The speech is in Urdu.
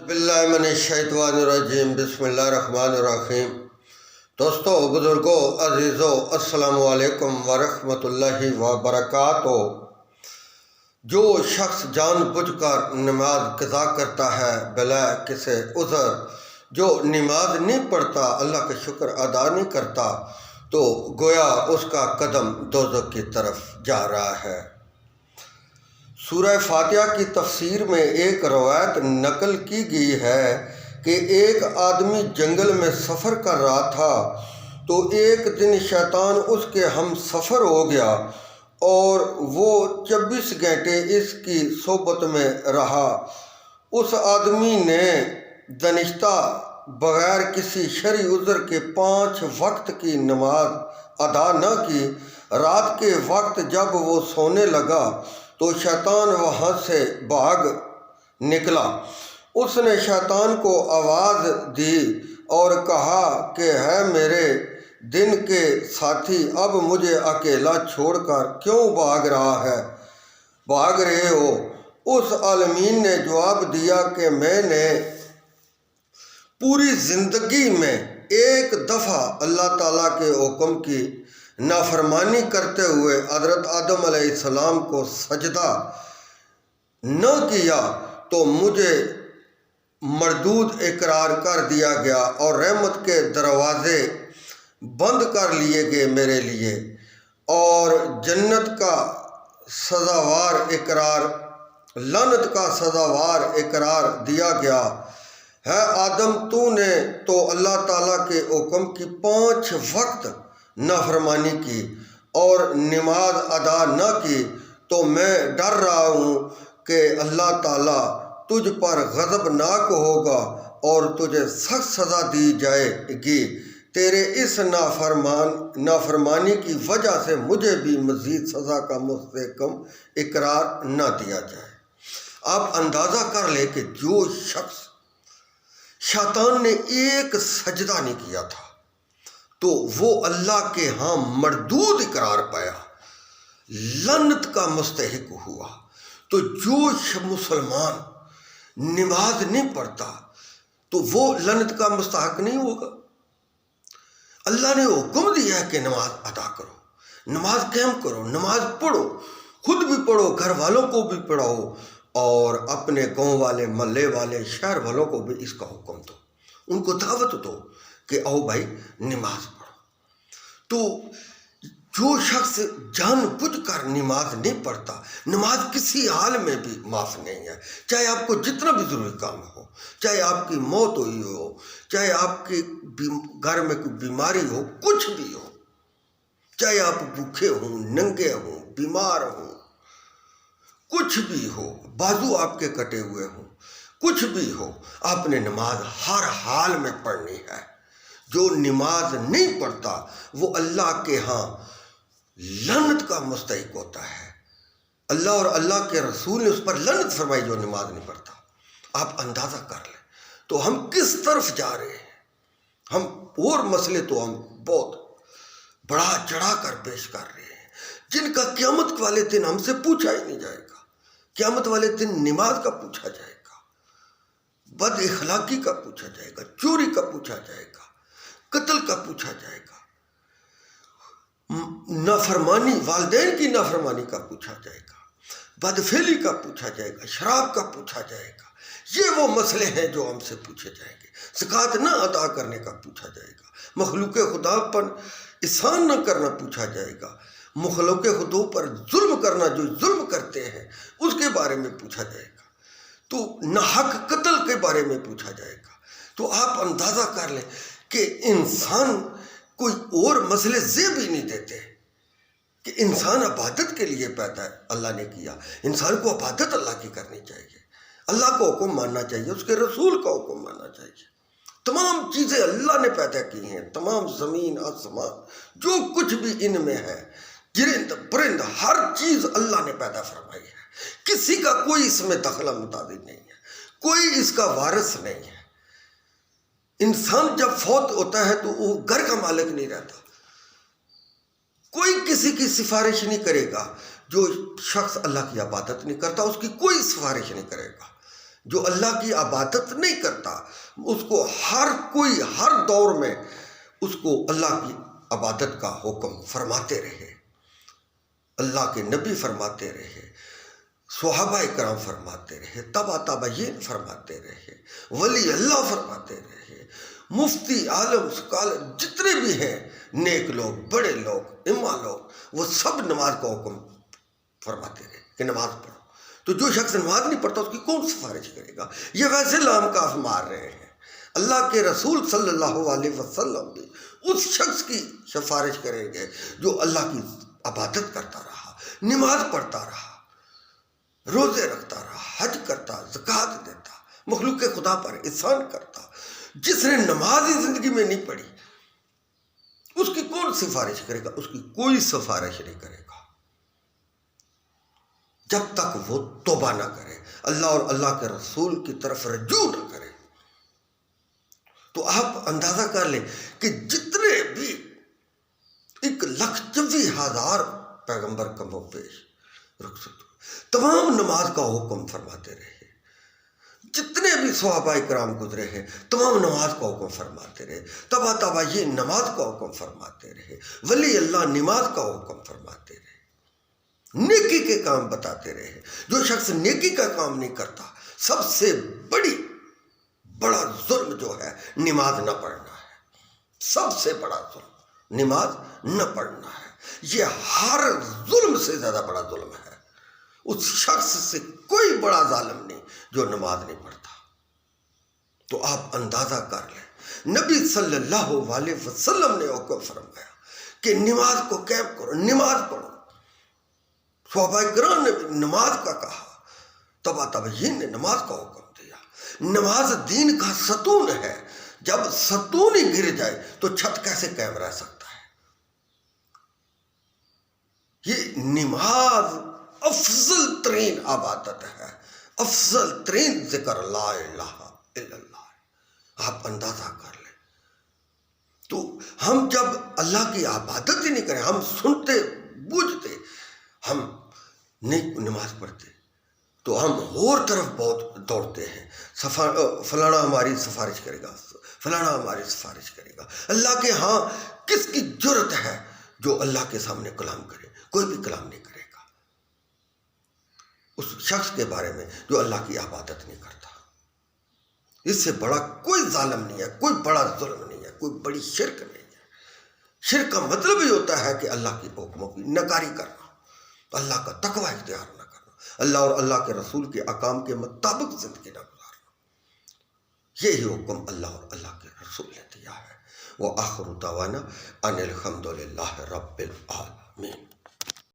باللہ من الشیطان الرجیم بسم اللہ الرحمن الرحیم۔ دوستو، بزرگوں، عزیزوں، السلام علیکم ورحمۃ اللہ وبرکاتہ۔ جو شخص جان بوجھ کر نماز قضا کرتا ہے بلا کسی عذر، جو نماز نہیں پڑھتا، اللہ کا شکر ادا نہیں کرتا، تو گویا اس کا قدم دوزخ کی طرف جا رہا ہے۔ سورہ فاتحہ کی تفسیر میں ایک روایت نقل کی گئی ہے کہ ایک آدمی جنگل میں سفر کر رہا تھا تو ایک دن شیطان اس کے ہم سفر ہو گیا اور وہ 24 گھنٹے اس کی صحبت میں رہا۔ اس آدمی نے دانستہ بغیر کسی شرعی عذر کے 5 وقت کی نماز ادا نہ کی۔ رات کے وقت جب وہ سونے لگا تو شیطان وہاں سے بھاگ نکلا۔ اس نے شیطان کو آواز دی اور کہا کہ ہے میرے دن کے ساتھی، اب مجھے اکیلا چھوڑ کر کیوں بھاگ رہے ہو؟ اس عالمین نے جواب دیا کہ میں نے پوری زندگی میں ایک دفعہ اللہ تعالیٰ کے حکم کی نافرمانی کرتے ہوئے حضرت آدم علیہ السلام کو سجدہ نہ کیا تو مجھے مردود اقرار کر دیا گیا اور رحمت کے دروازے بند کر لیے گئے میرے لیے، اور جنت کا سزاوار اقرار، لعنت کا سزاوار اقرار دیا گیا ہے۔ آدم، تو نے تو اللہ تعالیٰ کے حکم کی 5 وقت نافرمانی کی اور نماز ادا نہ کی، تو میں ڈر رہا ہوں کہ اللہ تعالیٰ تجھ پر غضبناک ہوگا اور تجھے سخت سزا دی جائے گی۔ تیرے اس نافرمانی کی وجہ سے مجھے بھی مزید سزا کا مستحکم اقرار نہ دیا جائے۔ آپ اندازہ کر لیں کہ جو شخص شیطان نے ایک سجدہ نہیں کیا تھا تو وہ اللہ کے ہاں مردود اقرار پایا، لعنت کا مستحق ہوا۔ تو جو مسلمان نماز نہیں پڑھتا تو وہ لعنت کا مستحق نہیں ہوگا۔ اللہ نے حکم دیا ہے کہ نماز ادا کرو، نماز قائم کرو، نماز پڑھو، خود بھی پڑھو، گھر والوں کو بھی پڑھاؤ، اور اپنے گاؤں والے، محلے والے، شہر والوں کو بھی اس کا حکم دو، ان کو دعوت دو کہ آؤ بھائی نماز پڑھو۔ تو جو شخص جان بوجھ کر نماز نہیں پڑھتا، نماز کسی حال میں بھی معاف نہیں ہے، چاہے آپ کو جتنا بھی ضروری کام ہو، چاہے آپ کی موت ہوئی ہو، چاہے آپ کے گھر میں کوئی بیماری ہو، کچھ بھی ہو، چاہے آپ بھوکے ہوں، ننگے ہوں، بیمار ہوں، کچھ بھی ہو، بازو آپ کے کٹے ہوئے ہوں، کچھ بھی ہو، آپ نے نماز ہر حال میں پڑھنی ہے۔ جو نماز نہیں پڑھتا وہ اللہ کے ہاں لعنت کا مستحق ہوتا ہے۔ اللہ اور اللہ کے رسول نے اس پر لعنت فرمائی جو نماز نہیں پڑھتا۔ آپ اندازہ کر لیں تو ہم کس طرف جا رہے ہیں۔ ہم اور مسئلے تو ہم بہت بڑا چڑھا کر پیش کر رہے ہیں جن کا قیامت والے دن ہم سے پوچھا ہی نہیں جائے گا۔ قیامت والے دن نماز کا پوچھا جائے گا، بد اخلاقی کا پوچھا جائے گا، چوری کا پوچھا جائے گا، قتل کا پوچھا جائے گا، نافرمانی، والدین کی نافرمانی کا پوچھا جائے گا، بدفعلی کا پوچھا جائے گا، شراب کا پوچھا جائے گا۔ یہ وہ مسئلے ہیں جو ہم سے پوچھے جائیں گے۔ زکوٰۃ نہ ادا کرنے کا پوچھا جائے گا، مخلوق خدا پر احسان نہ کرنا پوچھا جائے گا، مخلوق خدا پر ظلم کرنا، جو ظلم کرتے ہیں اس کے بارے میں پوچھا جائے گا، تو ناحق قتل کے بارے میں پوچھا جائے گا۔ تو آپ اندازہ کر لیں کہ انسان کوئی اور مسئلے زیب ہی نہیں دیتے کہ انسان عبادت کے لیے پیدا ہے، اللہ نے کیا، انسان کو عبادت اللہ کی کرنی چاہیے، اللہ کا حکم ماننا چاہیے، اس کے رسول کا حکم ماننا چاہیے۔ تمام چیزیں اللہ نے پیدا کی ہیں، تمام زمین، آسمان، جو کچھ بھی ان میں ہے، گرند پرند، ہر چیز اللہ نے پیدا فرمائی ہے۔ کسی کا کوئی اس میں دخل اندازی نہیں ہے، کوئی اس کا وارث نہیں ہے۔ انسان جب فوت ہوتا ہے تو وہ گھر کا مالک نہیں رہتا، کوئی کسی کی سفارش نہیں کرے گا۔ جو شخص اللہ کی عبادت نہیں کرتا اس کی کوئی سفارش نہیں کرے گا۔ جو اللہ کی عبادت نہیں کرتا اس کو ہر کوئی ہر دور میں اس کو اللہ کی عبادت کا حکم فرماتے رہے، اللہ کے نبی فرماتے رہے، صحابہ کرام فرماتے رہے، تبع تابعین فرماتے رہے، ولی اللہ فرماتے رہے، مفتی عالم سکالر جتنے بھی ہیں نیک لوگ، بڑے لوگ، امام لوگ، وہ سب نماز کا حکم فرماتے رہے کہ نماز پڑھو۔ تو جو شخص نماز نہیں پڑھتا اس کی کون سفارش کرے گا؟ یہ ویسے لام کاف مار رہے ہیں۔ اللہ کے رسول صلی اللہ علیہ وسلم بھی اس شخص کی سفارش کریں گے جو اللہ کی عبادت کرتا رہا، نماز پڑھتا رہا، روزے رکھتا رہا، حج کرتا، زکوٰۃ دیتا، مخلوق خدا پر احسان کرتا۔ جس نے نماز ہی زندگی میں نہیں پڑھی اس کی کون سفارش کرے گا؟ اس کی کوئی سفارش نہیں کرے گا جب تک وہ توبہ نہ کرے، اللہ اور اللہ کے رسول کی طرف رجوع نہ کرے۔ تو آپ اندازہ کر لیں کہ جتنے بھی 1,24,000 پیغمبر کم و بیش رخصت تمام نماز کا حکم فرماتے رہے، جتنے بھی صحابہ کرام گزرے ہیں تمام نماز کا حکم فرماتے رہے، تبع تابعین نماز کا حکم فرماتے رہے، ولی اللہ نماز کا حکم فرماتے رہے، نیکی کے کام بتاتے رہے۔ جو شخص نیکی کا کام نہیں کرتا، سب سے بڑا ظلم جو ہے نماز نہ پڑھنا ہے، سب سے بڑا ظلم نماز نہ پڑھنا ہے۔ یہ ہر ظلم سے زیادہ بڑا ظلم ہے۔ اس شخص سے کوئی بڑا ظالم نہیں جو نماز نہیں پڑھتا۔ تو آپ اندازہ کر لیں، نبی صلی اللہ علیہ وسلم نے حکم فرمایا کہ نماز کو قائم کرو، نماز پڑھو۔ صحابہ کرام نے بھی نماز کا کہا، تبع تابعین نے نماز کا حکم دیا۔ نماز دین کا ستون ہے، جب ستون ہی گر جائے تو چھت کیسے قائم رہ سکتا ہے؟ یہ نماز افضل ترین عبادت ہے، افضل ترین ذکر لا الہ الا اللہ۔ آپ اندازہ کر لیں۔ تو ہم جب اللہ کی عبادت ہی نہیں کریں، ہم سنتے بوجھتے ہم نہیں نماز پڑھتے تو ہم اور طرف بہت دوڑتے ہیں، فلانا ہماری سفارش کرے گا، فلانا ہماری سفارش کرے گا۔ اللہ کے ہاں کس کی جرت ہے جو اللہ کے سامنے کلام کرے؟ کوئی بھی کلام نہیں کرے گا اس شخص کے بارے میں جو اللہ کی عبادت نہیں کرتا۔ اس سے بڑا کوئی ظالم نہیں ہے، کوئی بڑا ظلم نہیں ہے، کوئی بڑی شرک نہیں ہے۔ شرک کا مطلب ہی ہوتا ہے کہ اللہ کے حکموں کی نکاری کرنا، اللہ کا تقوی اختیار نہ کرنا، اللہ اور اللہ کے رسول کے احکام کے مطابق زندگی نہ گزارنا۔ یہی حکم اللہ اور اللہ کے رسول نے دیا ہے۔ وآخر دعوانا ان الحمد للہ رب العالمین۔